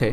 ہے।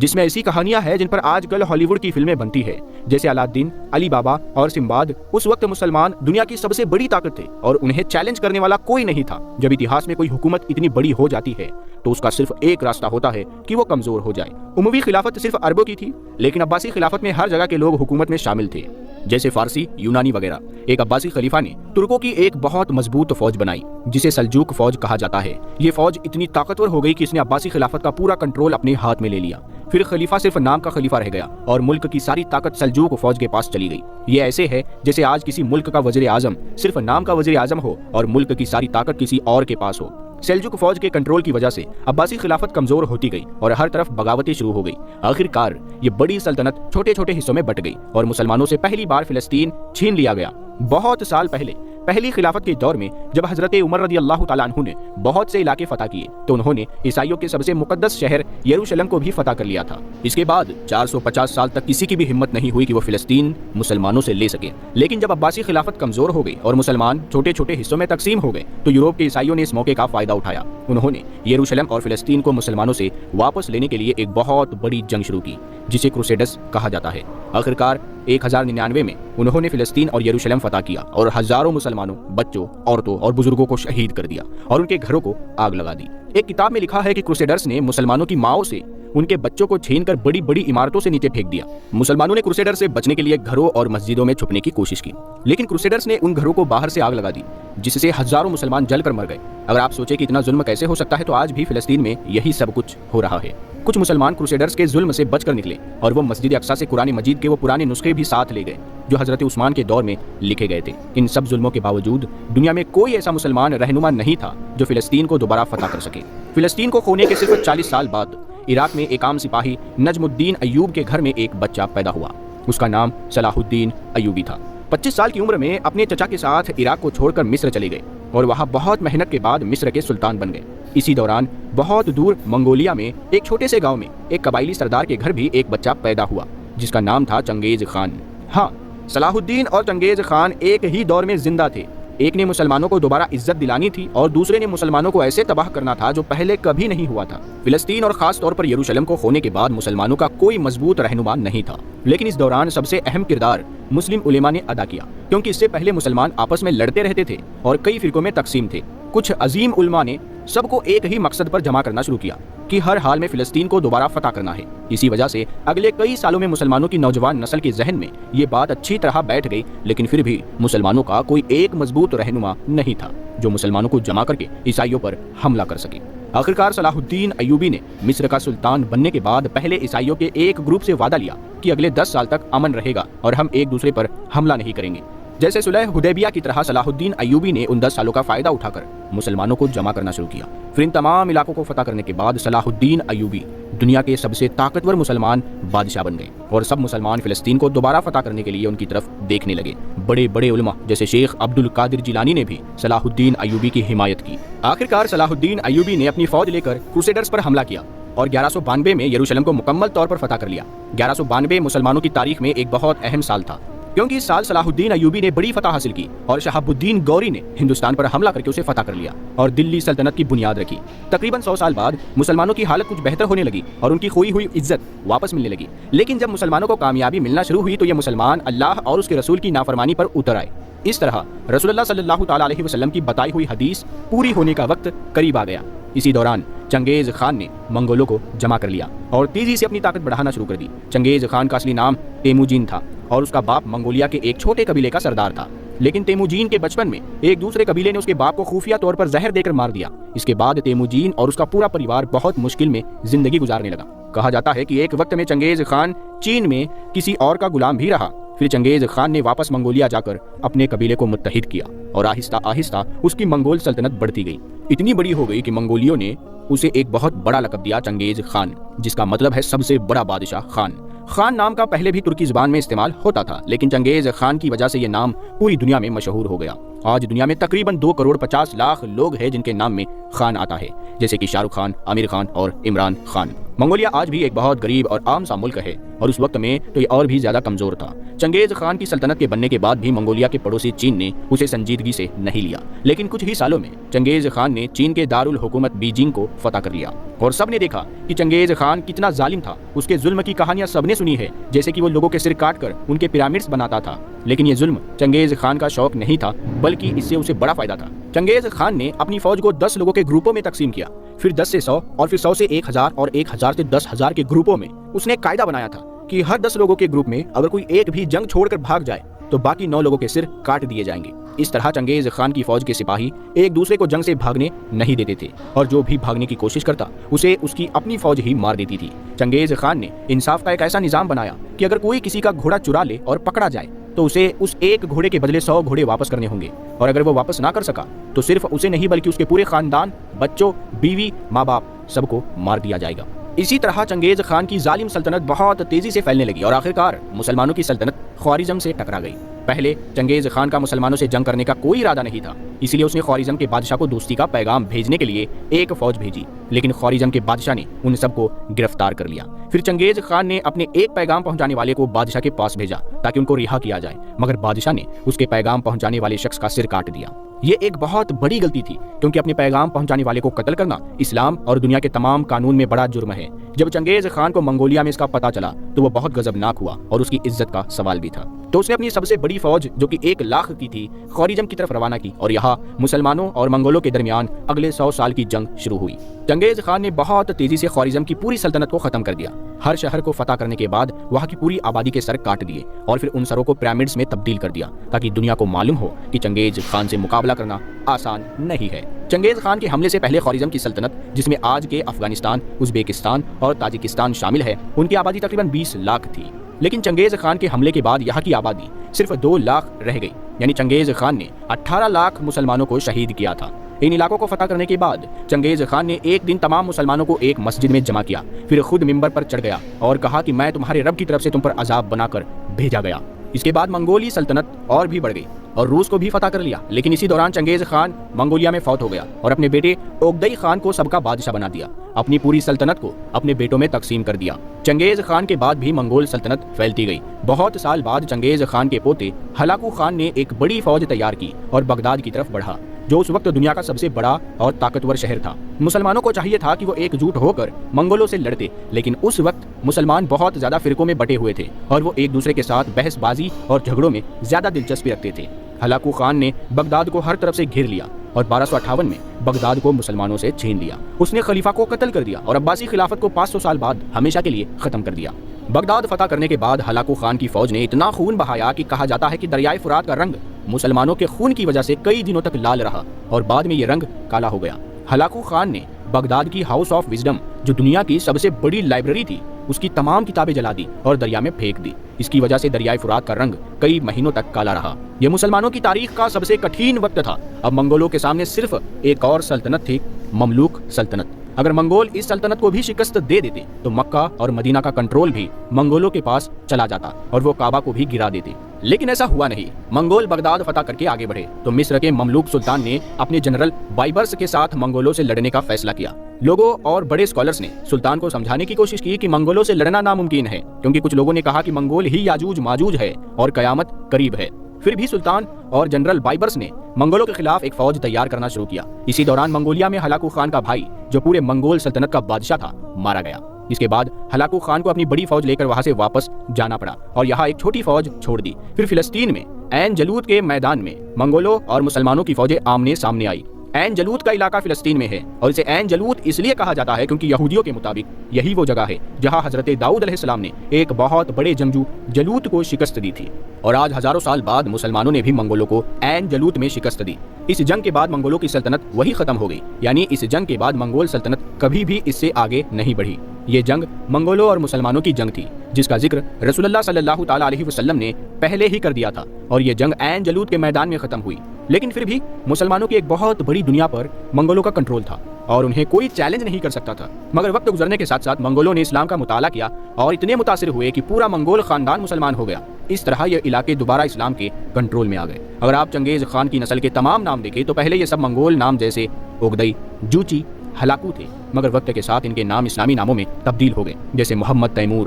جس میں ایسی کہانیاں ہیں جن پر آج کل ہالی ووڈ کی فلمیں بنتی ہے، جیسے الادین، علی بابا اور سمباد۔ اس وقت مسلمان دنیا کی سب سے بڑی طاقت تھے اور انہیں چیلنج کرنے والا کوئی نہیں تھا۔ جب اتہاس میں کوئی حکومت اتنی بڑی ہو جاتی ہے تو اس کا صرف ایک راستہ ہوتا ہے کہ وہ کمزور ہو جائے۔ اموی خلافت صرف عربوں کی تھی، لیکن عباسی خلافت میں ہر جگہ کے لوگ حکومت میں شامل تھے، جیسے فارسی، یونانی وغیرہ۔ ایک عباسی خلیفہ نے ترکوں کی ایک بہت مضبوط فوج بنائی جسے سلجوق فوج کہا جاتا ہے۔ یہ فوج اتنی طاقتور ہو گئی کہ اس نے عباسی خلافت کا پورا کنٹرول اپنے ہاتھ میں لے لیا۔ پھر خلیفہ صرف نام کا خلیفہ رہ گیا اور ملک کی ساری طاقت سلجوق فوج کے پاس چلی گئی۔ یہ ایسے ہے جیسے آج کسی ملک کا وزیر اعظم صرف نام کا وزیر اعظم ہو اور ملک کی ساری طاقت کسی اور کے پاس ہو۔ سلجوق فوج کے کنٹرول کی وجہ سے عباسی خلافت کمزور ہوتی گئی اور ہر طرف بغاوتیں شروع ہو گئی۔ آخر کار یہ بڑی سلطنت چھوٹے چھوٹے حصوں میں بٹ گئی اور مسلمانوں سے پہلی بار فلسطین چھین لیا گیا۔ بہت سال پہلے پہلی خلافت کے دور میں جب حضرت عمر رضی اللہ تعالیٰ عنہ نے بہت سے علاقے فتح کیے تو انہوں نے عیسائیوں کے سب سے مقدس شہر یروشلم کو بھی فتح کر لیا تھا۔ اس کے بعد 450 سال تک کسی کی بھی ہمت نہیں ہوئی کہ وہ فلسطین مسلمانوں سے لے سکے۔ لیکن جب عباسی خلافت کمزور ہو گئی اور مسلمان چھوٹے چھوٹے حصوں میں تقسیم ہو گئے تو یورپ کے عیسائیوں نے اس موقع کا فائدہ اٹھایا۔ انہوں نے یروشلم اور فلسطین کو مسلمانوں سے واپس لینے کے لیے ایک بہت بڑی جنگ شروع کی جسے کروسیڈرز کہا جاتا ہے۔ آخرکار 1099 میں انہوں نے فلسطین اور یروشلم فتح کیا اور ہزاروں مسلمانوں، بچوں، عورتوں اور بزرگوں کو شہید کر دیا اور ان کے گھروں کو آگ لگا دی۔ ایک کتاب میں لکھا ہے کہ کروسیڈرز نے مسلمانوں کی ماؤں سے ان کے بچوں کو چھین کر بڑی بڑی عمارتوں سے نیچے پھینک دیا۔ مسلمانوں نے کروسیڈر سے بچنے کے لیے گھروں اور مسجدوں میں چھپنے کی کوشش کی، لیکن کروسیڈرز نے ان گھروں کو باہر سے آگ لگا دی جس سے ہزاروں مسلمان جل کر مر گئے۔ اگر آپ سوچیں کہ اتنا ظلم کیسے ہو سکتا ہے تو آج بھی فلسطین میں یہی سب کچھ ہو رہا ہے۔ کچھ مسلمان کروسیڈرز کے ظلم سے بچ کر نکلے اور وہ مسجد اقصیٰ سے قرآن مجید کے وہ پرانے نسخے بھی ساتھ لے گئے جو حضرت عثمان کے دور میں لکھے گئے تھے۔ ان سب ظلموں کے باوجود دنیا میں کوئی ایسا مسلمان رہنما نہیں تھا جو فلسطین کو دوبارہ فتح کر سکے۔ فلسطین کو کھونے کے صرف 40 سال بعد عراق میں ایک عام سپاہی نجم الدین ایوب کے گھر میں ایک بچہ پیدا ہوا۔ اس کا نام صلاح الدین ایوبی تھا۔ 25 سال کی عمر میں اپنے چچا کے ساتھ عراق کو چھوڑ کر مصر چلے گئے اور وہاں بہت محنت کے بعد مصر کے سلطان بن گئے۔ اسی دوران بہت دور منگولیا میں ایک چھوٹے سے گاؤں میں ایک قبائلی سردار کے گھر بھی ایک بچہ پیدا ہوا جس کا نام تھا چنگیز خان۔ ہاں، صلاح الدین اور چنگیز خان ایک ہی دور میں زندہ تھے۔ ایک نے مسلمانوں کو دوبارہ عزت دلانی تھی اور دوسرے نے مسلمانوں کو ایسے تباہ کرنا تھا جو پہلے کبھی نہیں ہوا تھا۔ فلسطین اور خاص طور پر یروشلم کو کھونے کے بعد مسلمانوں کا کوئی مضبوط رہنما نہیں تھا، لیکن اس دوران سب سے اہم کردار مسلم علماء نے ادا کیا، کیونکہ اس سے پہلے مسلمان آپس میں لڑتے رہتے تھے اور کئی فرقوں میں تقسیم تھے۔ کچھ عظیم علماء نے سب کو ایک ہی مقصد پر جمع کرنا شروع کیا کہ ہر حال میں فلسطین کو دوبارہ فتح کرنا ہے۔ اسی وجہ سے اگلے کئی سالوں میں مسلمانوں کی نوجوان نسل کے ذہن میں یہ بات اچھی طرح بیٹھ گئی، لیکن پھر بھی مسلمانوں کا کوئی ایک مضبوط رہنما نہیں تھا جو مسلمانوں کو جمع کر کے عیسائیوں پر حملہ کر سکے۔ آخرکار صلاح الدین ایوبی نے مصر کا سلطان بننے کے بعد پہلے عیسائیوں کے ایک گروپ سے وعدہ لیا کہ اگلے 10 سال تک امن رہے گا اور ہم ایک دوسرے پر حملہ نہیں کریں گے۔ جیسے صلح حدیبیہ کی طرح صلاح الدین ایوبی نے ان 10 سالوں کا فائدہ اٹھا کر مسلمانوں کو جمع کرنا شروع کیا۔ پھر ان تمام علاقوں کو فتح کرنے کے بعد صلاح الدین ایوبی دنیا کے سب سے طاقتور مسلمان بادشاہ بن گئے اور سب مسلمان فلسطین کو دوبارہ فتح کرنے کے لیے ان کی طرف دیکھنے لگے۔ بڑے بڑے علماء جیسے شیخ عبد القادر جیلانی نے بھی صلاح الدین ایوبی کی حمایت کی۔ آخرکار صلاح الدین ایوبی نے اپنی فوج لے کر کروسیڈرز پر حملہ کیا اور 1192 میں یروشلم کو مکمل طور پر فتح کر لیا۔ 1192 مسلمانوں کی تاریخ میں ایک بہت اہم سال تھا کیونکہ اس سال صلاح الدین ایوبی نے بڑی فتح حاصل کی اور شہاب الدین گوری نے ہندوستان پر حملہ کر کے اسے فتح کر لیا اور دلی سلطنت کی بنیاد رکھی۔ تقریباً 100 سال بعد مسلمانوں کی حالت کچھ بہتر ہونے لگی اور ان کی کھوئی ہوئی عزت واپس ملنے لگی، لیکن جب مسلمانوں کو کامیابی ملنا شروع ہوئی تو یہ مسلمان اللہ اور اس کے رسول کی نافرمانی پر اتر آئے۔ اس طرح رسول اللہ صلی اللہ تعالیٰ علیہ وسلم کی بتائی ہوئی حدیث پوری ہونے کا وقت قریب آ گیا۔ اسی دوران چنگیز خان نے منگولوں کو جمع کر لیا اور تیزی سے اپنی طاقت بڑھانا شروع کر دی۔ چنگیز خان کا اصلی نام تیموجین تھا اور اس کا باپ منگولیا کے ایک چھوٹے قبیلے کا سردار تھا، لیکن تیموجین کے بچپن میں ایک دوسرے قبیلے نے اس کے باپ کو خفیہ طور پر زہر دے کر مار دیا۔ اس کے بعد تیموجین اور اس کا پورا پریوار بہت مشکل میں زندگی گزارنے لگا۔ کہا جاتا ہے کہ ایک وقت میں چنگیز خان چین میں کسی اور کا غلام بھی رہا۔ پھر چنگیز خان نے واپس منگولیا جا کر اپنے قبیلے کو متحد کیا اور آہستہ آہستہ اس کی منگول سلطنت بڑھتی گئی۔ اتنی بڑی ہو گئی کہ منگولیوں نے اسے ایک بہت بڑا لقب دیا، چنگیز خان، جس کا مطلب ہے سب سے بڑا بادشاہ خان۔ خان نام کا پہلے بھی ترکی زبان میں استعمال ہوتا تھا، لیکن چنگیز خان کی وجہ سے یہ نام پوری دنیا میں مشہور ہو گیا۔ آج دنیا میں تقریباً 2,50,00,000 لوگ ہیں جن کے نام میں خان آتا ہے، جیسے کہ شاہ رخ خان، عامر خان اور عمران خان۔ منگولیا آج بھی ایک بہت غریب اور عام سا ملک ہے اور اس وقت میں تو یہ اور بھی زیادہ کمزور تھا۔ چنگیز خان کی سلطنت کے بننے کے بعد بھی منگولیا کے پڑوسی چین نے اسے سنجیدگی سے نہیں لیا، لیکن کچھ ہی سالوں میں چنگیز خان نے چین کے دارالحکومت بیجنگ کو فتح کر لیا اور سب نے دیکھا کہ چنگیز خان کتنا ظالم تھا۔ اس کے ظلم کی کہانیاں سب نے سنی ہے، جیسے کہ وہ لوگوں کے سر کاٹ کر ان کے پیرامڈز بناتا تھا، لیکن یہ ظلم چنگیز خان کا شوق نہیں تھا، بلکہ اس سے اسے بڑا فائدہ تھا۔ چنگیز خان نے اپنی فوج کو 10 لوگوں کے گروپوں میں تقسیم کیا، پھر 10 سے 100 اور پھر 100 سے 1000 اور 1000 سے 10,000 کے گروپوں میں۔ اس نے قاعدہ بنایا تھا کہ ہر 10 لوگوں کے گروپ میں اگر کوئی ایک بھی جنگ چھوڑ کر بھاگ جائے تو باقی 9 لوگوں کے سر کاٹ دیے جائیں گے۔ اس طرح چنگیز خان کی فوج کے سپاہی ایک دوسرے کو جنگ سے بھاگنے نہیں دیتے تھے، اور جو بھی بھاگنے کی کوشش کرتا اسے اس کی اپنی فوج ہی مار دیتی تھی۔ چنگیز خان نے انصاف کا ایک ایسا نظام بنایا کہ اگر کوئی کسی کا گھوڑا چرا لے اور پکڑا جائے تو اسے اس ایک گھوڑے کے بدلے 100 گھوڑے واپس کرنے ہوں گے، اور اگر وہ واپس نہ کر سکا تو صرف اسے نہیں بلکہ اس کے پورے خاندان، بچوں، بیوی، ماں باپ سب کو مار دیا جائے گا۔ اسی طرح چنگیز خان کی ظالم سلطنت بہت تیزی سے پھیلنے لگی اور آخرکار مسلمانوں کی سلطنت خوارزم سے ٹکرا گئی۔ پہلے چنگیز خان کا مسلمانوں سے جنگ کرنے کا کوئی ارادہ نہیں تھا، اس لیے اس نے خوارزم کے بادشاہ کو دوستی کا پیغام بھیجنے کے لیے ایک فوج بھیجی، لیکن خوارزم کے بادشاہ نے ان سب کو گرفتار کر لیا۔ پھر چنگیز خان نے اپنے ایک پیغام پہنچانے والے کو بادشاہ کے پاس بھیجا تاکہ ان کو رہا کیا جائے، مگر بادشاہ نے اس کے پیغام پہنچانے والے شخص کا سر کاٹ دیا۔ یہ ایک بہت بڑی غلطی تھی، کیونکہ اپنے پیغام پہنچانے والے کو قتل کرنا اسلام اور دنیا کے تمام قانون میں بڑا جرم ہے۔ جب چنگیز خان کو منگولیا میں اس کا پتہ چلا تو وہ بہت غضبناک ہوا اور اس کی عزت کا سوال بھی تھا، تو اس نے اپنی سب سے بڑی فوج جو کہ 1 لاکھ کی تھی خوارزم کی طرف روانہ کی، اور یہاں مسلمانوں اور منگولوں کے درمیان اگلے 100 سال کی جنگ شروع ہوئی۔ چنگیز خان نے بہت تیزی سے خوارزم کی پوری سلطنت کو ختم کر دیا۔ ہر شہر کو فتح کرنے کے بعد وہاں کی پوری آبادی کے سر کاٹ دیے اور پھر ان سروں کو پیرامڈز میں تبدیل کر دیا تاکہ دنیا کو معلوم ہو کہ چنگیز خان سے مقابلہ کرنا آسان نہیں ہے۔ چنگیز خان کے حملے سے پہلے خوارزم کی سلطنت، جس میں آج کے افغانستان، ازبیکستان اور تاجکستان شامل ہے، ان کی آبادی تقریباً 20 لاکھ تھی، لیکن چنگیز خان کے حملے کے بعد یہاں کی آبادی صرف 2 لاکھ رہ گئی، یعنی چنگیز خان نے 18 لاکھ مسلمانوں کو شہید کیا تھا۔ ان علاقوں کو فتح کرنے کے بعد چنگیز خان نے ایک دن تمام مسلمانوں کو ایک مسجد میں جمع کیا، پھر خود منبر پر چڑھ گیا اور کہا کہ میں تمہارے رب کی طرف سے تم پر عذاب بنا کر بھیجا گیا۔ اس کے بعد منگولی سلطنت اور بھی بڑھ گئی اور روس کو بھی فتح کر لیا، لیکن اسی دوران چنگیز خان منگولیا میں فوت ہو گیا اور اپنے بیٹے اوگدئی خان کو سب کا بادشاہ بنا دیا، اپنی پوری سلطنت کو اپنے بیٹوں میں تقسیم کر دیا۔ چنگیز خان کے بعد بھی منگول سلطنت پھیلتی گئی۔ بہت سال بعد چنگیز خان کے پوتے ہلاکو خان نے ایک بڑی فوج تیار کی اور بغداد کی طرف بڑھا، جو اس وقت دنیا کا سب سے بڑا اور طاقتور شہر تھا۔ مسلمانوں کو چاہیے تھا کہ وہ ایک جٹ ہو کر منگولوں سے لڑتے، لیکن اس وقت مسلمان بہت زیادہ فرقوں میں بٹے ہوئے تھے اور وہ ایک دوسرے کے ساتھ بحث بازی اور جھگڑوں میں زیادہ دلچسپی رکھتے تھے۔ ہلاکو خان نے بغداد کو ہر طرف سے گھیر لیا اور 1258 میں بغداد کو مسلمانوں سے چھین لیا۔ اس نے خلیفہ کو قتل کر دیا اور عباسی خلافت کو 500 سال بعد ہمیشہ کے لیے ختم کر دیا۔ بغداد فتح کرنے کے بعد ہلاکو خان کی فوج نے اتنا خون بہایا کہ کہا جاتا ہے کہ دریائے فرات کا رنگ مسلمانوں کے خون کی وجہ سے کئی دنوں تک لال رہا اور بعد میں یہ رنگ کالا ہو گیا۔ ہلاکو خان نے بغداد کی ہاؤس آف وزڈم، جو دنیا کی سب سے بڑی لائبریری تھی، اس کی تمام کتابیں جلا دی اور دریا میں پھینک دی۔ اس کی وجہ سے دریائے فرات کا رنگ کئی مہینوں تک کالا رہا۔ یہ مسلمانوں کی تاریخ کا سب سے کٹھین وقت تھا۔ اب منگولوں کے سامنے صرف ایک اور سلطنت تھی، مملوک سلطنت۔ اگر منگول اس سلطنت کو بھی شکست دے دیتے تو مکہ اور مدینہ کا کنٹرول بھی منگولوں کے پاس چلا جاتا اور وہ کعبہ کو بھی گرا دیتے، لیکن ایسا ہوا نہیں۔ منگول بغداد فتح کر کے آگے بڑھے تو مصر کے مملوک سلطان نے اپنے جنرل بائبرس کے ساتھ منگولوں سے لڑنے کا فیصلہ کیا۔ لوگوں اور بڑے اسکالرز نے سلطان کو سمجھانے کی کوشش کی کہ منگولوں سے لڑنا ناممکن ہے، کیونکہ کچھ لوگوں نے کہا کہ منگول ہی یاجوج ماجوج ہے اور قیامت قریب ہے۔ پھر بھی سلطان اور جنرل بائبرس نے منگولوں کے خلاف ایک فوج تیار کرنا شروع کیا۔ اسی دوران منگولیا میں ہلاکو خان کا بھائی، جو پورے منگول سلطنت کا بادشاہ تھا، مارا گیا۔ اس کے بعد ہلاکو خان کو اپنی بڑی فوج لے کر وہاں سے واپس جانا پڑا اور یہاں ایک چھوٹی فوج چھوڑ دی۔ پھر فلسطین میں عین جالوت کے میدان میں منگولوں اور مسلمانوں کی فوجیں آمنے سامنے آئی۔ عین جالوت کا علاقہ فلسطین میں ہے اور اسے عین جالوت اس لیے کہا جاتا ہے کیونکہ یہودیوں کے مطابق یہی وہ جگہ ہے جہاں حضرت داؤد علیہ السلام نے ایک بہت بڑے جنگجو جالوت کو شکست دی تھی، اور آج ہزاروں سال بعد مسلمانوں نے بھی منگولوں کو عین جالوت میں شکست دی۔ اس جنگ کے بعد منگولوں کی سلطنت وہی ختم ہو گئی، یعنی اس جنگ کے بعد منگول سلطنت کبھی بھی اس سے آگے نہیں بڑھی۔ یہ جنگ منگولوں اور مسلمانوں کی جنگ تھی، جس کا ذکر رسول اللہ صلی اللہ تعالیٰ علیہ وسلم نے پہلے ہی کر دیا تھا، اور یہ جنگ عین جالوت کے میدان میں ختم ہوئی۔ لیکن پھر بھی مسلمانوں کی ایک بہت بڑی دنیا پر منگولوں کا کنٹرول تھا اور انہیں کوئی چیلنج نہیں کر سکتا تھا۔ مگر وقت گزرنے کے ساتھ ساتھ منگولوں نے اسلام کا مطالعہ کیا اور اتنے متاثر ہوئے کہ پورا منگول خاندان مسلمان ہو گیا۔ اس طرح یہ علاقے دوبارہ اسلام کے کنٹرول میں آ گئے۔ اگر آپ چنگیز خان کی نسل کے تمام نام دیکھیں تو پہلے یہ سب منگول نام جیسے اوگدئی، جوچی، ہلاکو تھے، مگر وقت کے ساتھ ان کے نام اسلامی ناموں میں تبدیل ہو گئے، جیسے محمد تیمور،